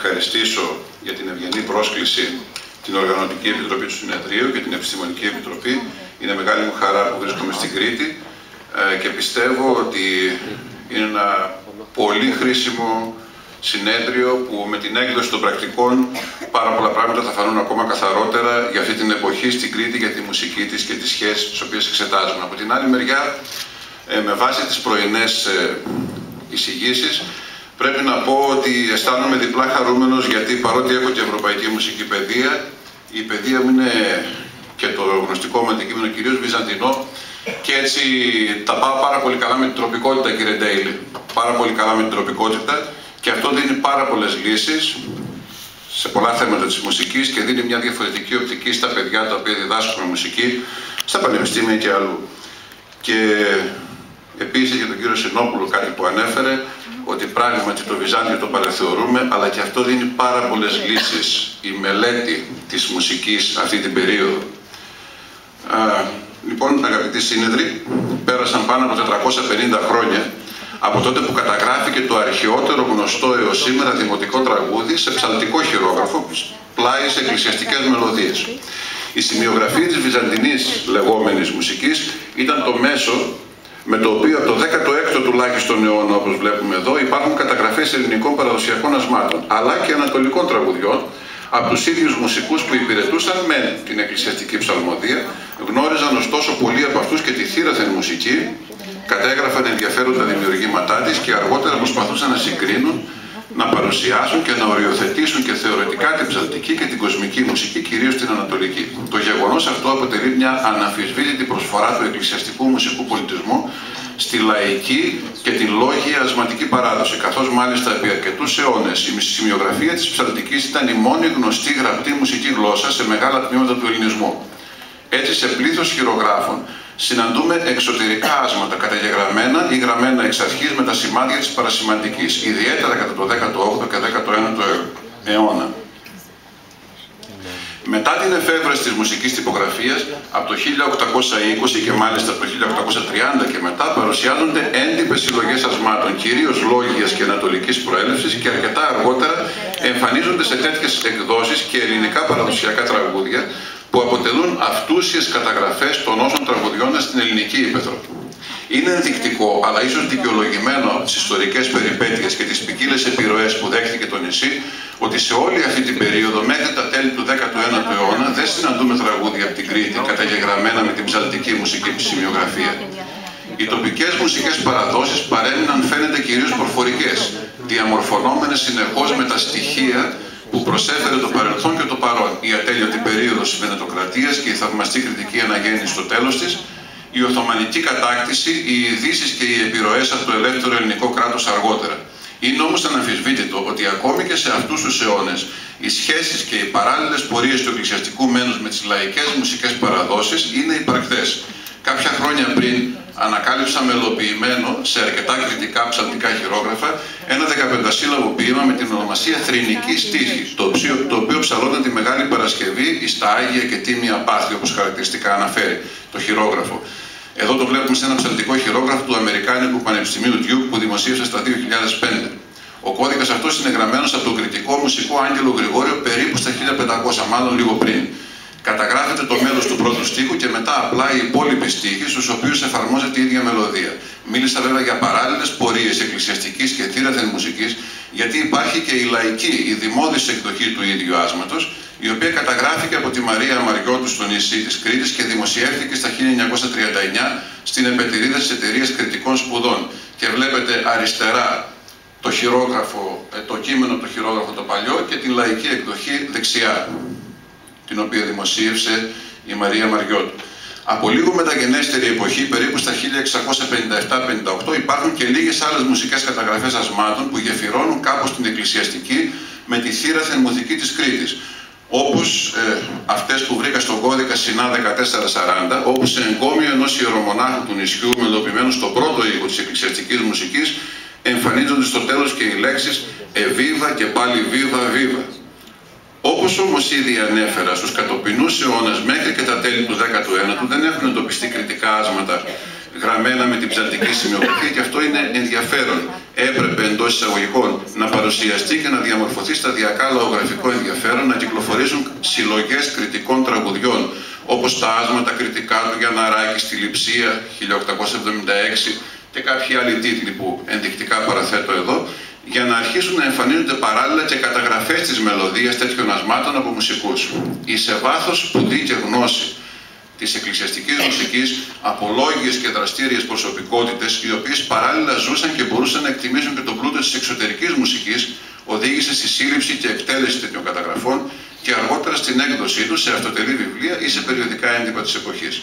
Ευχαριστήσω για την ευγενή πρόσκληση την Οργανωτική Επιτροπή του Συνεδρίου και την Επιστημονική Επιτροπή. Είναι μεγάλη μου χαρά που βρίσκομαι στην Κρήτη και πιστεύω ότι είναι ένα πολύ χρήσιμο συνέδριο που με την έκδοση των πρακτικών πάρα πολλά πράγματα θα φανούν ακόμα καθαρότερα για αυτή την εποχή στην Κρήτη, για τη μουσική της και τις σχέσεις τις οποίες εξετάζουμε. Από την άλλη μεριά, με βάση τις πρωινές εισηγήσεις, πρέπει να πω ότι αισθάνομαι διπλά χαρούμενος, γιατί παρότι έχω και ευρωπαϊκή μουσική παιδεία, η παιδεία μου είναι και το γνωστικό μου αντικείμενο κυρίως βυζαντινό, και έτσι τα πάω πάρα πολύ καλά με την τροπικότητα, κύριε Ντέιλι. Πάρα πολύ καλά με την τροπικότητα, και αυτό δίνει πάρα πολλές λύσεις σε πολλά θέματα της μουσικής και δίνει μια διαφορετική οπτική στα παιδιά τα οποία διδάσκουν μουσική στα πανεπιστήμια και αλλού. Και επίσης για τον κύριο Συνόπουλο κάτι που ανέφερε, ότι πράγματι το Βυζάντιο το παραθεωρούμε, αλλά και αυτό δίνει πάρα πολλές λύσεις, η μελέτη της μουσικής αυτή την περίοδο. Λοιπόν, αγαπητοί σύνεδροι, πέρασαν πάνω από 450 χρόνια από τότε που καταγράφηκε το αρχαιότερο γνωστό έως σήμερα δημοτικό τραγούδι σε ψαλτικό χειρόγραφο, πλάι σε εκκλησιαστικές μελωδίες. Η σημειογραφία της βυζαντινής λεγόμενης μουσικής ήταν το μέσο με το οποίο από το 16ο τουλάχιστον αιώνα, όπως βλέπουμε εδώ, υπάρχουν καταγραφές ελληνικών παραδοσιακών ασμάτων, αλλά και ανατολικών τραγουδιών από τους ίδιους μουσικούς που υπηρετούσαν με την εκκλησιαστική ψαλμοδία, γνώριζαν ωστόσο πολλοί από αυτούς και τη θήραθεν μουσική, κατέγραφαν ενδιαφέροντα δημιουργήματά της και αργότερα προσπαθούσαν να συγκρίνουν, να παρουσιάσουν και να οριοθετήσουν και θεωρητικά την ψαλτική και την κοσμική μουσική, κυρίως την ανατολική. Το γεγονός αυτό αποτελεί μια αναμφισβήτητη προσφορά του εκκλησιαστικού μουσικού πολιτισμού στη λαϊκή και την λόγια ασματική παράδοση, καθώς μάλιστα επί αρκετούς αιώνες η σημειογραφία της ψαλτικής ήταν η μόνη γνωστή γραπτή μουσική γλώσσα σε μεγάλα τμήματα του ελληνισμού. Έτσι, σε πλήθος χειρογράφων συναντούμε εξωτερικά άσματα καταγεγραμμένα ή γραμμένα εξ αρχής με τα σημάδια της παρασημαντικής, ιδιαίτερα κατά το 18ο και 19ο αιώνα. Μετά την εφεύρεση της μουσικής τυπογραφίας, από το 1820 και μάλιστα από το 1830 και μετά, παρουσιάζονται έντυπες συλλογές ασμάτων, κυρίως λόγιας και ανατολικής προέλευσης, και αρκετά αργότερα εμφανίζονται σε τέτοιες εκδόσεις και ελληνικά παραδοσιακά τραγούδια, που αποτελούν αυτούσιες καταγραφές των όσων τραγουδιώνται στην ελληνική ύπαιθρο. Είναι ενδεικτικό, αλλά ίσως δικαιολογημένο από τις ιστορικές περιπέτειες και τις ποικίλες επιρροές που δέχτηκε το νησί, ότι σε όλη αυτή την περίοδο, μέχρι τα τέλη του 19ου αιώνα, δεν συναντούμε τραγούδια από την Κρήτη καταγεγραμμένα με την ψαλτική μουσική σημειογραφία. Οι τοπικές μουσικές παραδόσεις παρέμειναν, φαίνεται, κυρίως προφορικές, διαμορφωνόμενες συνεχώς με τα στοιχεία που προσέφερε το παρελθόν και το παρόν, η ατέλειωτη περίοδος της Βενετοκρατίας και η θαυμαστή κριτική αναγέννηση στο τέλος της, η Οθωμανική κατάκτηση, οι ειδήσεις και οι επιρροές από το ελεύθερο ελληνικό κράτος αργότερα. Είναι όμως αναμφισβήτητο ότι ακόμη και σε αυτούς τους αιώνες οι σχέσεις και οι παράλληλες πορείες του εκκλησιαστικού μένους με τις λαϊκές μουσικές παραδόσεις είναι υπαρκτές. Κάποια χρόνια πριν ανακάλυψα μελοποιημένο σε αρκετά κριτικά ψαλτικά χειρόγραφα ένα 15σύλλαβο ποίημα με την ονομασία Θρηνική Τύχη, το οποίο ψαλόταν τη Μεγάλη Παρασκευή στα Άγια και Τίμια Πάθη, όπως χαρακτηριστικά αναφέρει το χειρόγραφο. Εδώ το βλέπουμε σε ένα ψαλτικό χειρόγραφο του Αμερικάνικου Πανεπιστημίου Duke που δημοσίευσε στα 2005. Ο κώδικας αυτός είναι γραμμένος από τον κριτικό μουσικό Άγγελο Γρηγόριο περίπου στα 1500, μάλλον λίγο πριν. Καταγράφεται το μέλος του πρώτου στίχου και μετά απλά οι υπόλοιποι στίχοι, στους οποίους εφαρμόζεται η ίδια μελωδία. Μίλησα βέβαια για παράλληλες πορείες εκκλησιαστικής και θήραθεν μουσικής, γιατί υπάρχει και η λαϊκή, η δημόδης εκδοχή του ίδιου άσματος, η οποία καταγράφηκε από τη Μαρία Μαριώτου στο νησί της Κρήτης και δημοσιεύτηκε στα 1939 στην επετηρίδα της Εταιρείας Κριτικών Σπουδών. Και βλέπετε αριστερά το χειρόγραφο, το κείμενο το χειρόγραφο το παλιό και την λαϊκή εκδοχή δεξιά, την οποία δημοσίευσε η Μαρία Μαριώτου. Από λίγο μεταγενέστερη εποχή, περίπου στα 1657-58, υπάρχουν και λίγες άλλες μουσικές καταγραφές ασμάτων που γεφυρώνουν κάπως την εκκλησιαστική με τη θήραθεν μουσική της Κρήτης. Όπως αυτές που βρήκα στον κώδικα Συνά 1440, όπου σε εγκόμιο ενός ιερομονάχου του νησιού, μελοποιημένου στο πρώτο οίκο της εκκλησιαστικής μουσικής, εμφανίζονται στο τέλος και οι λέξεις «Εβίβα» και πάλι «Βίβα, βίβα». Όπως όμως ήδη ανέφερα, στους κατοπινούς αιώνες μέχρι και τα τέλη του 19ου δεν έχουν εντοπιστεί κριτικά άσματα γραμμένα με την ψαλτική σημειογραφία, και αυτό είναι ενδιαφέρον. Έπρεπε εντός εισαγωγικών να παρουσιαστεί και να διαμορφωθεί σταδιακά λαογραφικό ενδιαφέρον, να κυκλοφορήσουν συλλογές κριτικών τραγουδιών, όπως τα άσματα κριτικά του Γιανναράκη στη Λειψία 1876 και κάποιοι άλλοι τίτλοι που ενδεικτικά παραθέτω εδώ, για να αρχίσουν να εμφανίζονται παράλληλα και καταγραφές της μελωδίας τέτοιων ασμάτων από μουσικούς. Η σε βάθος σπουδή και γνώση της εκκλησιαστικής μουσικής από λόγιες και δραστήριες προσωπικότητες, οι οποίες παράλληλα ζούσαν και μπορούσαν να εκτιμήσουν και τον πλούτο της εξωτερικής μουσικής, οδήγησε στη σύλληψη και εκτέλεση τέτοιων καταγραφών και αργότερα στην έκδοσή τους σε αυτοτελή βιβλία ή σε περιοδικά έντυπα της εποχής.